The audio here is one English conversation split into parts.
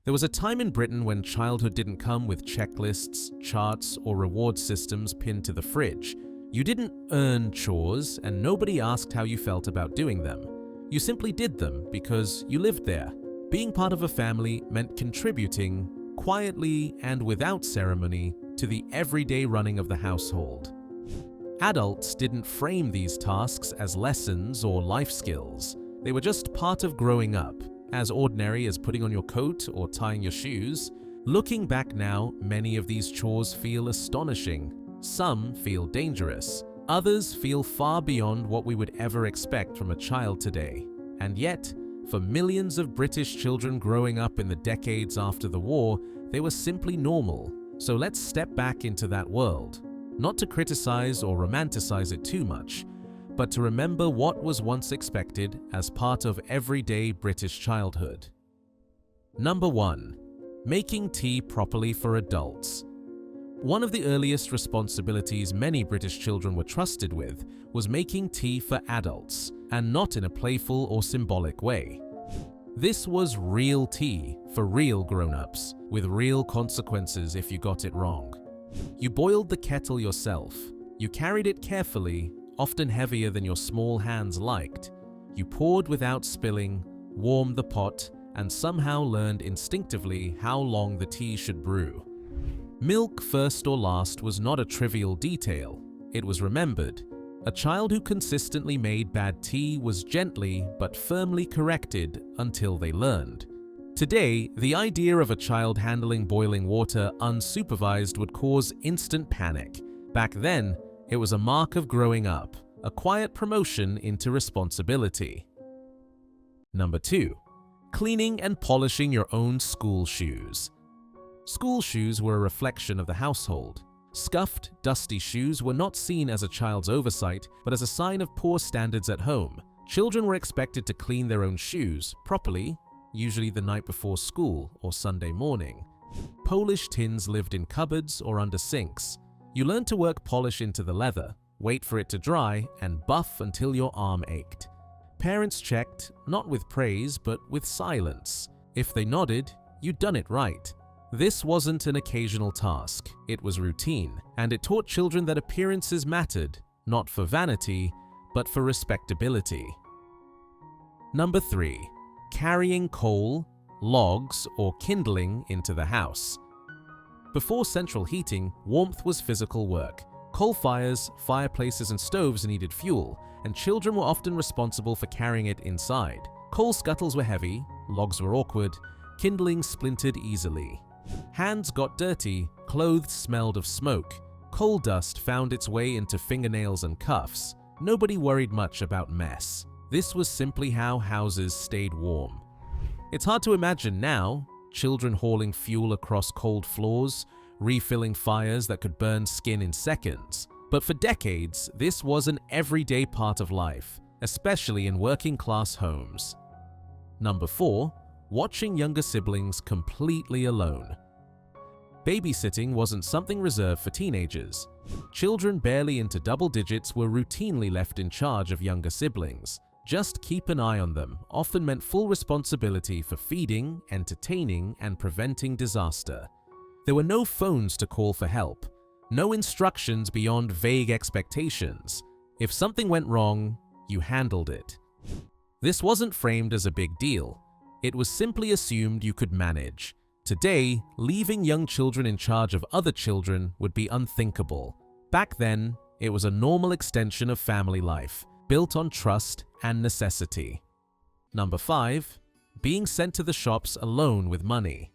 There was a time in Britain when childhood didn't come with checklists, charts, or reward systems pinned to the fridge. You didn't earn chores, and nobody asked how you felt about doing them. You simply did them because you lived there. Being part of a family meant contributing, quietly and without ceremony, to the everyday running of the household. Adults didn't frame these tasks as lessons or life skills. They were just part of growing up, as ordinary as putting on your coat or tying your shoes. Looking back now, many of these chores feel astonishing. Some feel dangerous. Others feel far beyond what we would ever expect from a child today. And yet, for millions of British children growing up in the decades after the war, they were simply normal. So let's step back into that world. Not to criticize or romanticize it too much, but to remember what was once expected as part of everyday British childhood. Number 1. Making tea properly for adults. One of the earliest responsibilities many British children were trusted with was making tea for adults, and not in a playful or symbolic way. This was real tea for real grown-ups, with real consequences if you got it wrong. You boiled the kettle yourself. You carried it carefully, often heavier than your small hands liked. You poured without spilling, warmed the pot, and somehow learned instinctively how long the tea should brew. Milk first or last was not a trivial detail. It was remembered. A child who consistently made bad tea was gently but firmly corrected until they learned. Today, the idea of a child handling boiling water unsupervised would cause instant panic. Back then, it was a mark of growing up, a quiet promotion into responsibility. Number 2. Cleaning and polishing your own school shoes. School shoes were a reflection of the household. Scuffed, dusty shoes were not seen as a child's oversight, but as a sign of poor standards at home. Children were expected to clean their own shoes properly, usually the night before school or Sunday morning. Polish tins lived in cupboards or under sinks. You learned to work polish into the leather, wait for it to dry, and buff until your arm ached. Parents checked, not with praise, but with silence. If they nodded, you'd done it right. This wasn't an occasional task, it was routine, and it taught children that appearances mattered, not for vanity, but for respectability. Number 3. Carrying coal, logs, or kindling into the house. Before central heating, warmth was physical work. Coal fires, fireplaces, and stoves needed fuel, and children were often responsible for carrying it inside. Coal scuttles were heavy, logs were awkward, kindling splintered easily. Hands got dirty, clothes smelled of smoke. Coal dust found its way into fingernails and cuffs. Nobody worried much about mess. This was simply how houses stayed warm. It's hard to imagine now, children hauling fuel across cold floors, refilling fires that could burn skin in seconds. But for decades, this was an everyday part of life, especially in working-class homes. Number 4. Watching younger siblings completely alone. Babysitting wasn't something reserved for teenagers. Children barely into double digits were routinely left in charge of younger siblings. Just keep an eye on them often meant full responsibility for feeding, entertaining, and preventing disaster. There were no phones to call for help, no instructions beyond vague expectations. If something went wrong, you handled it. This wasn't framed as a big deal. It was simply assumed you could manage. Today, leaving young children in charge of other children would be unthinkable. Back then, it was a normal extension of family life, built on trust and necessity. Number 5. Being sent to the shops alone with money.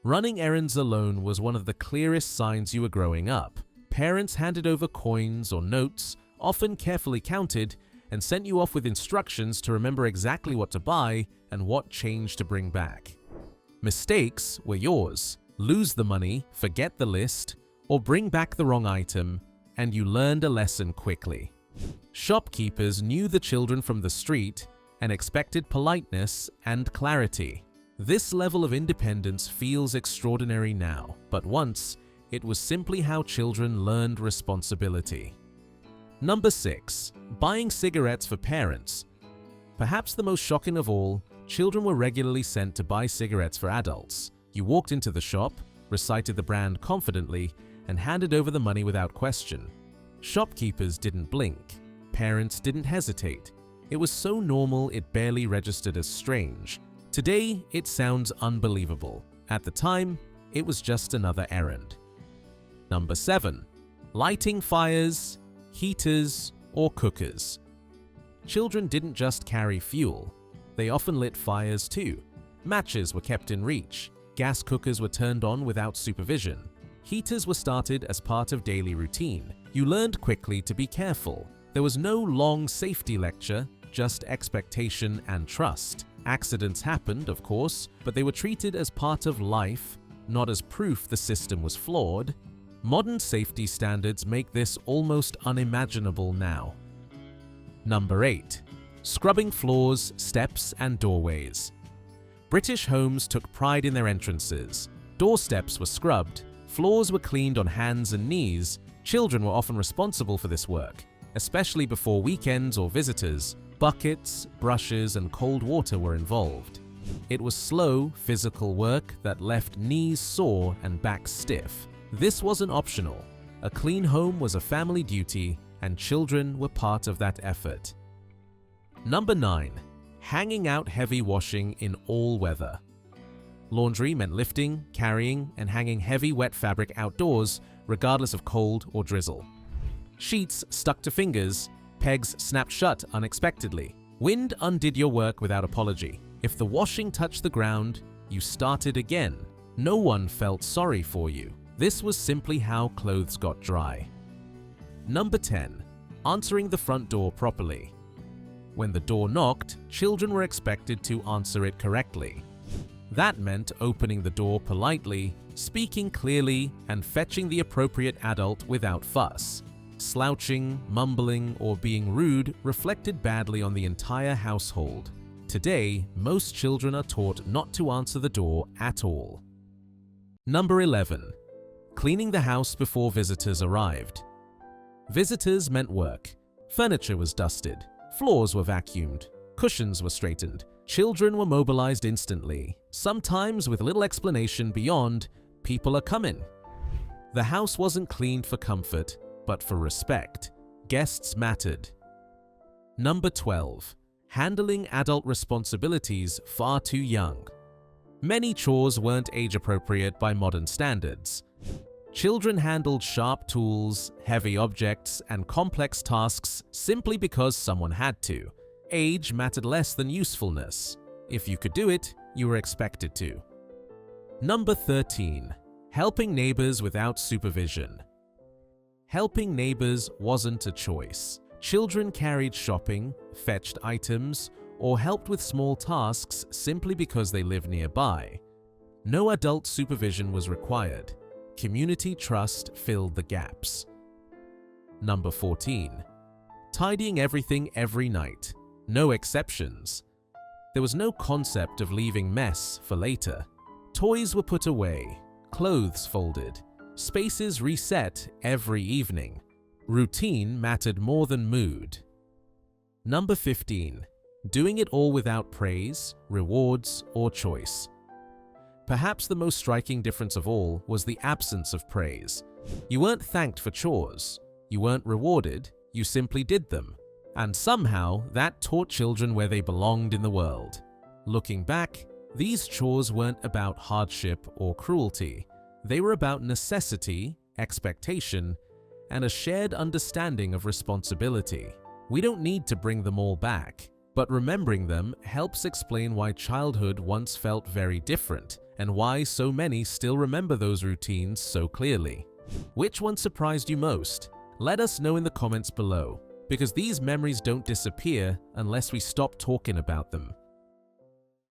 Running errands alone was one of the clearest signs you were growing up. Parents handed over coins or notes, often carefully counted, and sent you off with instructions to remember exactly what to buy and what change to bring back. Mistakes were yours. Lose the money, forget the list, or bring back the wrong item, and you learned a lesson quickly. Shopkeepers knew the children from the street and expected politeness and clarity. This level of independence feels extraordinary now, but once, it was simply how children learned responsibility. Number 6. Buying cigarettes for parents. Perhaps the most shocking of all, children were regularly sent to buy cigarettes for adults. You walked into the shop, recited the brand confidently, and handed over the money without question. Shopkeepers didn't blink. Parents didn't hesitate. It was so normal it barely registered as strange. Today, it sounds unbelievable. At the time, it was just another errand. Number 7. Lighting fires, heaters, or cookers. Children didn't just carry fuel. They often lit fires too. Matches were kept in reach. Gas cookers were turned on without supervision. Heaters were started as part of daily routine. You learned quickly to be careful. There was no long safety lecture, just expectation and trust. Accidents happened, of course, but they were treated as part of life, not as proof the system was flawed. Modern safety standards make this almost unimaginable now. Number 8. Scrubbing floors, steps, and doorways. British homes took pride in their entrances. Doorsteps were scrubbed, floors were cleaned on hands and knees. Children were often responsible for this work, especially before weekends or visitors. Buckets, brushes, and cold water were involved. It was slow, physical work that left knees sore and backs stiff. This wasn't optional. A clean home was a family duty, and children were part of that effort. Number 9. Hanging out heavy washing in all weather. Laundry meant lifting, carrying, and hanging heavy wet fabric outdoors, regardless of cold or drizzle. Sheets stuck to fingers, pegs snapped shut unexpectedly. Wind undid your work without apology. If the washing touched the ground, you started again. No one felt sorry for you. This was simply how clothes got dry. Number 10. Answering the front door properly. When the door knocked, children were expected to answer it correctly. That meant opening the door politely, speaking clearly, and fetching the appropriate adult without fuss. Slouching, mumbling, or being rude reflected badly on the entire household. Today, most children are taught not to answer the door at all. Number 11. Cleaning the house before visitors arrived. Visitors meant work. Furniture was dusted. Floors were vacuumed. Cushions were straightened. Children were mobilized instantly, sometimes with little explanation beyond, "People are coming." The house wasn't cleaned for comfort, but for respect. Guests mattered. Number 12. Handling adult responsibilities far too young. Many chores weren't age-appropriate by modern standards. Children handled sharp tools, heavy objects, and complex tasks simply because someone had to. Age mattered less than usefulness. If you could do it, you were expected to. Number 13. Helping neighbors without supervision. Helping neighbors wasn't a choice. Children carried shopping, fetched items, or helped with small tasks simply because they lived nearby. No adult supervision was required. Community trust filled the gaps. Number 14. Tidying everything every night. No exceptions. There was no concept of leaving mess for later. Toys were put away, clothes folded, spaces reset every evening. Routine mattered more than mood. Number 15. Doing it all without praise, rewards, or choice. Perhaps the most striking difference of all was the absence of praise. You weren't thanked for chores. You weren't rewarded. You simply did them. And somehow, that taught children where they belonged in the world. Looking back, these chores weren't about hardship or cruelty. They were about necessity, expectation, and a shared understanding of responsibility. We don't need to bring them all back, but remembering them helps explain why childhood once felt very different and why so many still remember those routines so clearly. Which one surprised you most? Let us know in the comments below, because these memories don't disappear unless we stop talking about them.